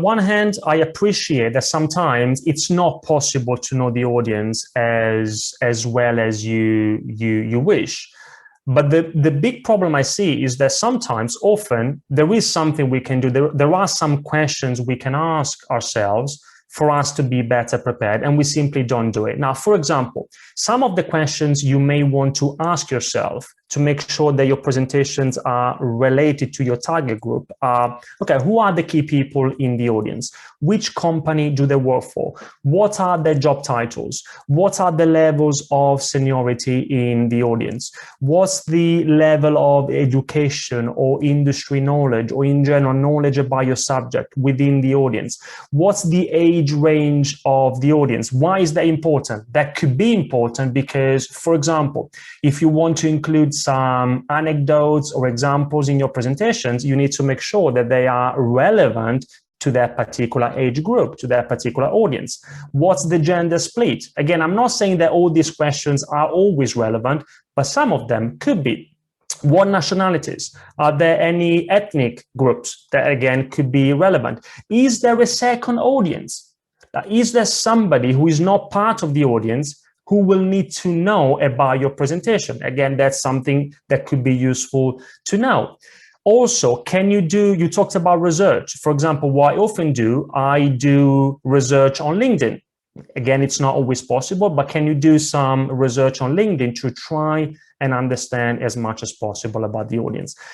one hand, I appreciate that sometimes it's not possible to know the audience as well as you wish. But the big problem I see is that sometimes, often, there is something we can do. There are some questions we can ask ourselves for us to be better prepared, and we simply don't do it. Now, for example, some of the questions you may want to ask yourself to make sure that your presentations are related to your target group are, okay, who are the key people in the audience? Which company do they work for? What are their job titles? What are the levels of seniority in the audience? What's the level of education or industry knowledge or in general knowledge about your subject within the audience? What's the age range of the audience? Why is that important? That could be important because, for example, if you want to include some anecdotes or examples in your presentations, you need to make sure that they are relevant to that particular age group, to that particular audience. What's the gender split? Again, I'm not saying that all these questions are always relevant, but some of them could be. What nationalities? Are there any ethnic groups that, again, could be relevant? Is there a second audience? Is there somebody who is not part of the audience who will need to know about your presentation? Again, that's something that could be useful to know. Also, you talked about research. For example, what I often do, I do research on LinkedIn. Again, it's not always possible, but can you do some research on LinkedIn to try and understand as much as possible about the audience?